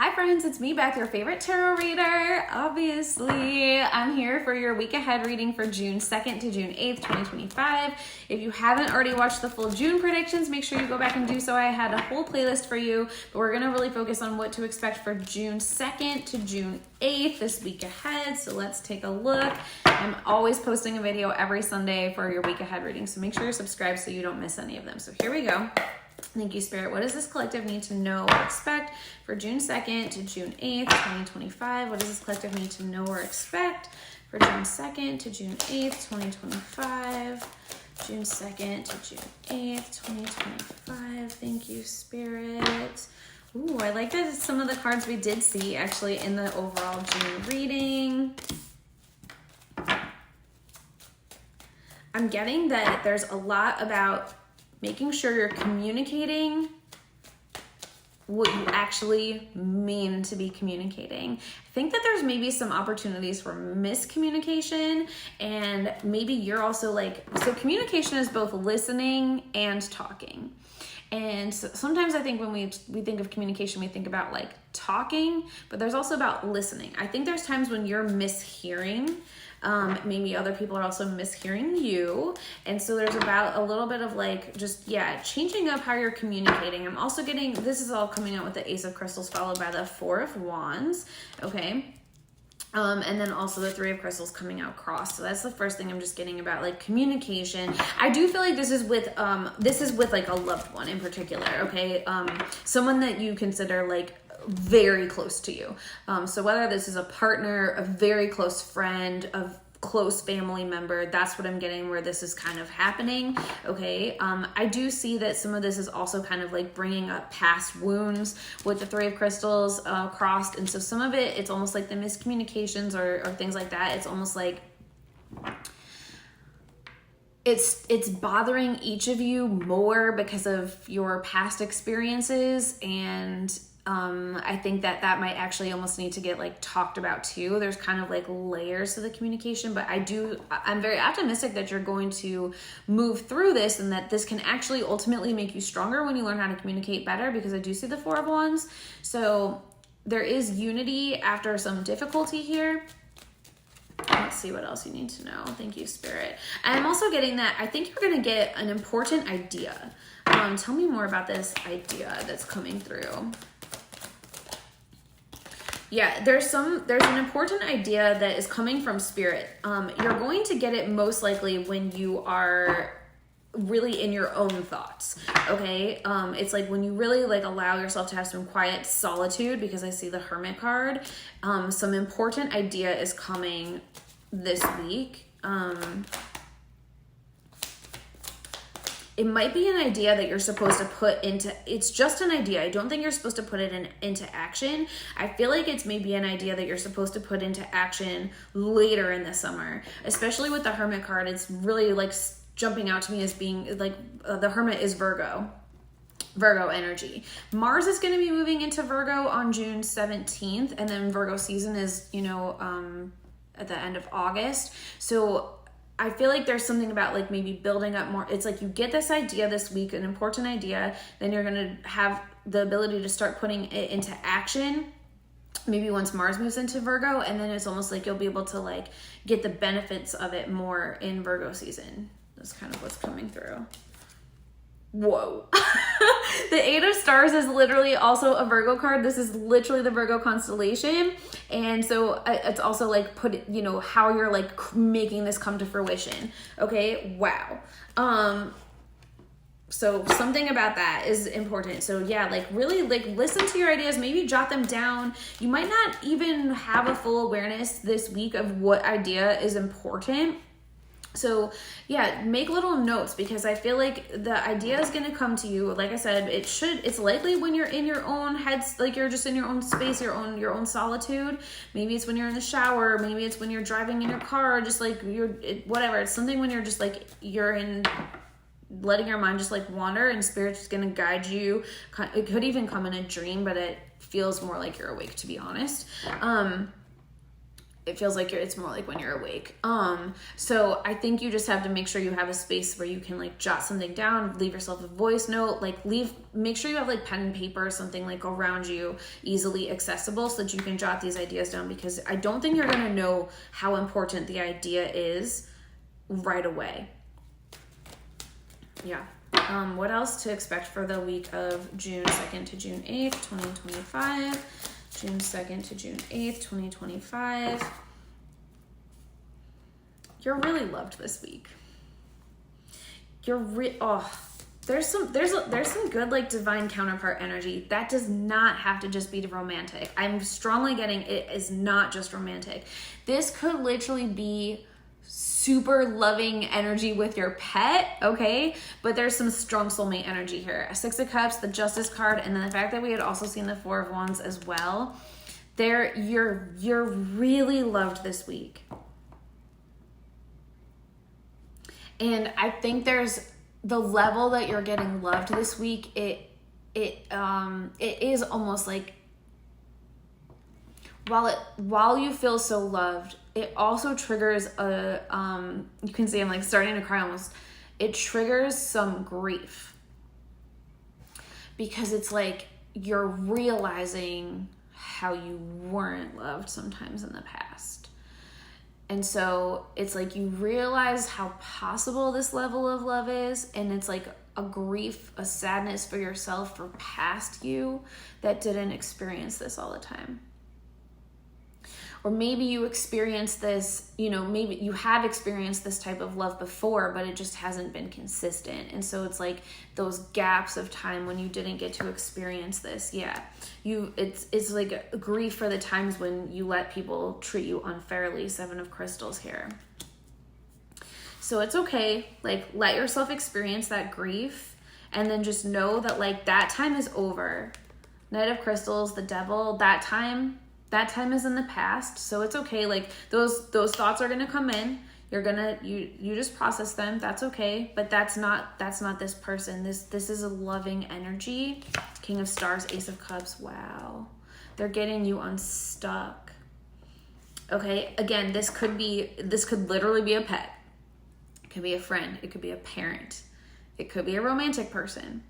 Hi friends, it's me, Beth, your favorite tarot reader. Obviously, I'm here for your week ahead reading for June 2nd to June 8th, 2025. If you haven't already watched the full June predictions, make sure you go back and do so. I had a whole playlist for you, but we're gonna really focus on what to expect for June 2nd to June 8th this week ahead. So let's take a look. I'm always posting a video every Sunday for your week ahead reading, so make sure you're subscribed so you don't miss any of them. So here we go. Thank you, Spirit. What does this collective need to know or expect for June 2nd to June 8th, 2025? What does this collective need to know or expect for June 2nd to June 8th, 2025? June 2nd to June 8th, 2025. Thank you, Spirit. Ooh, I like that some of the cards we did see actually in the overall June reading. I'm getting that there's a lot about making sure you're communicating what you actually mean to be communicating. I think that there's maybe some opportunities for miscommunication, and maybe you're also like, so communication is both listening and talking. And so sometimes I think when we think of communication, we think about like talking, but there's also about listening. I think there's times when you're mishearing. Maybe other people are also mishearing you. And so there's about a little bit of like, just, changing up how you're communicating. I'm also getting, this is all coming out with the Ace of Crystals followed by the Four of Wands. Okay. And then also the Three of Crystals coming out crossed. So that's the first thing I'm just getting about like communication. I do feel like this is with like a loved one in particular. Okay. Someone that you consider like very close to you. So whether this is a partner, a very close friend, a close family member, that's what I'm getting where this is kind of happening. Okay. I do see that some of this is also kind of like bringing up past wounds with the Three of Crystals crossed. And so some of it, it's almost like the miscommunications or things like that. It's almost like it's bothering each of you more because of your past experiences, and I think that might actually almost need to get like talked about too. There's kind of like layers to the communication, but I'm very optimistic that you're going to move through this and that this can actually ultimately make you stronger when you learn how to communicate better, because I do see the Four of Wands. So there is unity after some difficulty here. Let's see what else you need to know. Thank you, Spirit. And I'm also getting that I think you're going to get an important idea. Tell me more about this idea that's coming through. Yeah, there's an important idea that is coming from Spirit. You're going to get it most likely when you are really in your own thoughts. Okay. It's like when you really like allow yourself to have some quiet solitude, because I see the Hermit card. Some important idea is coming this week. It might be an idea that you're supposed to put into, it's just an idea. I don't think you're supposed to put it into action. I feel like it's maybe an idea that you're supposed to put into action later in the summer, especially with the Hermit card. It's really like jumping out to me as being like, the Hermit is Virgo energy. Mars is going to be moving into Virgo on June 17th. And then Virgo season is, at the end of August. So I feel like there's something about like maybe building up more. It's like you get this idea this week, an important idea, then you're going to have the ability to start putting it into action maybe once Mars moves into Virgo, and then it's almost like you'll be able to like get the benefits of it more in Virgo season. That's kind of what's coming through. Whoa. The Eight of Stars is literally also a Virgo card. This is literally the Virgo constellation. And so it's also like how you're like making this come to fruition. Okay. Wow. So something about that is important. So yeah, like really like listen to your ideas, maybe jot them down. You might not even have a full awareness this week of what idea is important. So yeah, make little notes, because I feel like the idea is going to come to you. Like I said, it's likely when you're in your own heads, like you're just in your own space, your own solitude. Maybe it's when you're in the shower. Maybe it's when you're driving in your car, just like whatever. It's something when you're just like, you're in letting your mind just like wander, and Spirit's just going to guide you. It could even come in a dream, but it feels more like you're awake, to be honest. it feels like it's more like when you're awake. So I think you just have to make sure you have a space where you can like jot something down, leave yourself a voice note, make sure you have like pen and paper or something like around you, easily accessible, so that you can jot these ideas down, because I don't think you're going to know how important the idea is right away. Yeah. What else to expect for the week of June 2nd to June 8th, 2025? June 2nd to June 8th, 2025. You're really loved this week. There's some good like divine counterpart energy. That does not have to just be romantic. I'm strongly getting it is not just romantic. This could literally be super loving energy with your pet, okay? But there's some strong soulmate energy here. A Six of Cups, the Justice card, and then the fact that we had also seen the Four of Wands as well. You're really loved this week. And I think there's the level that you're getting loved this week, it is almost like while you feel so loved, it also triggers you can see I'm like starting to cry almost. It triggers some grief, because it's like you're realizing how you weren't loved sometimes in the past. And so it's like you realize how possible this level of love is, and it's like a grief, a sadness for yourself for past you that didn't experience this all the time. Or maybe you experienced this, maybe you have experienced this type of love before, but it just hasn't been consistent. And so it's like those gaps of time when you didn't get to experience this. Yeah. It's like a grief for the times when you let people treat you unfairly. Seven of Crystals here. So it's okay. Like, let yourself experience that grief, and then just know that like that time is over. Knight of Crystals, the Devil, that time is in the past. So it's okay. Like those thoughts are going to come in. You just process them. That's okay. But that's not this person. This is a loving energy. King of Stars, Ace of Cups. Wow. They're getting you unstuck. Okay. Again, this could literally be a pet. It could be a friend. It could be a parent. It could be a romantic person.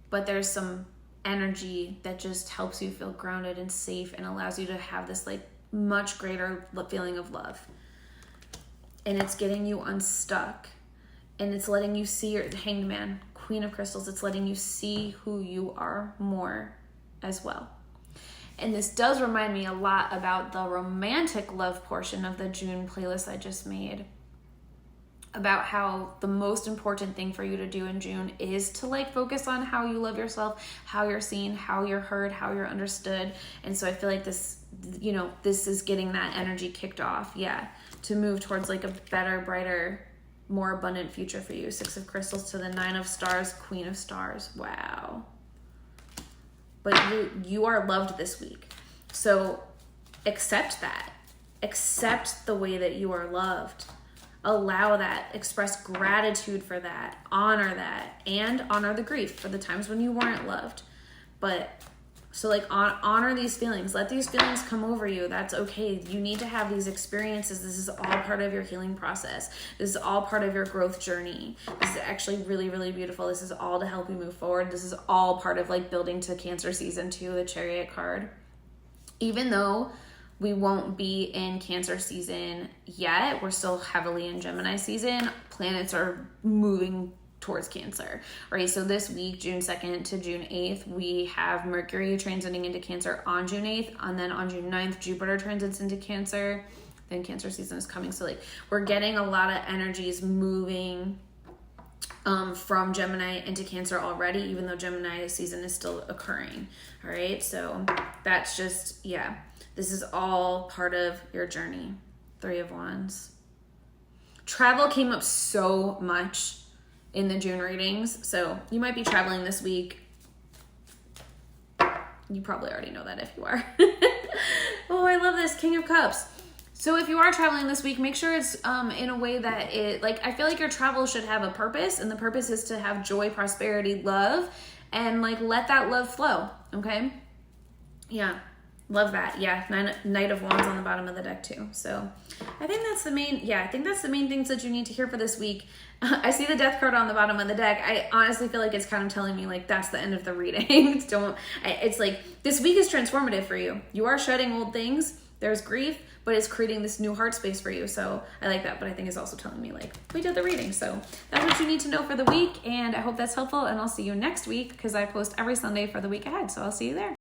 But there's some energy that just helps you feel grounded and safe and allows you to have this like much greater feeling of love. And it's getting you unstuck, and it's letting you see your Hanged Man, Queen of Crystals. It's letting you see who you are more as well. And this does remind me a lot about the romantic love portion of the June playlist I just made, about how the most important thing for you to do in June is to like focus on how you love yourself, how you're seen, how you're heard, how you're understood. And so I feel like this is getting that energy kicked off. Yeah. To move towards like a better, brighter, more abundant future for you. Six of Crystals to the Nine of Stars, Queen of Stars. Wow. But you are loved this week. So accept that. Accept the way that you are loved. Allow that, express gratitude for that, honor that, and honor the grief for the times when you weren't loved. But so like honor these feelings, let these feelings come over you. That's okay. You need to have these experiences. This is all part of your healing process. This is all part of your growth journey. This is actually really, really beautiful. This is all to help you move forward. This is all part of like building to Cancer season 2, the Chariot card. Even though we won't be in Cancer season yet, we're still heavily in Gemini season. Planets are moving towards Cancer, right? So this week, June 2nd to June 8th, we have Mercury transiting into Cancer on June 8th, and then on June 9th, Jupiter transits into Cancer. Then Cancer season is coming. So like we're getting a lot of energies moving from Gemini into Cancer already, even though Gemini season is still occurring. All right. So that's just, yeah, this is all part of your journey. Three of Wands. Travel came up so much in the June readings. So you might be traveling this week. You probably already know that if you are. Oh, I love this. King of Cups. So if you are traveling this week, make sure it's in a way that it, like, I feel like your travel should have a purpose, and the purpose is to have joy, prosperity, love, and like let that love flow. Okay. Yeah. Love that. Yeah, Knight of Wands on the bottom of the deck too. So I think that's the main, I think that's the main things that you need to hear for this week. I see the Death card on the bottom of the deck. I honestly feel like it's kind of telling me like that's the end of the reading. It's like this week is transformative for you. You are shedding old things. There's grief, but it's creating this new heart space for you. So I like that, but I think it's also telling me like we did the reading. So that's what you need to know for the week, and I hope that's helpful, and I'll see you next week because I post every Sunday for the week ahead. So I'll see you there.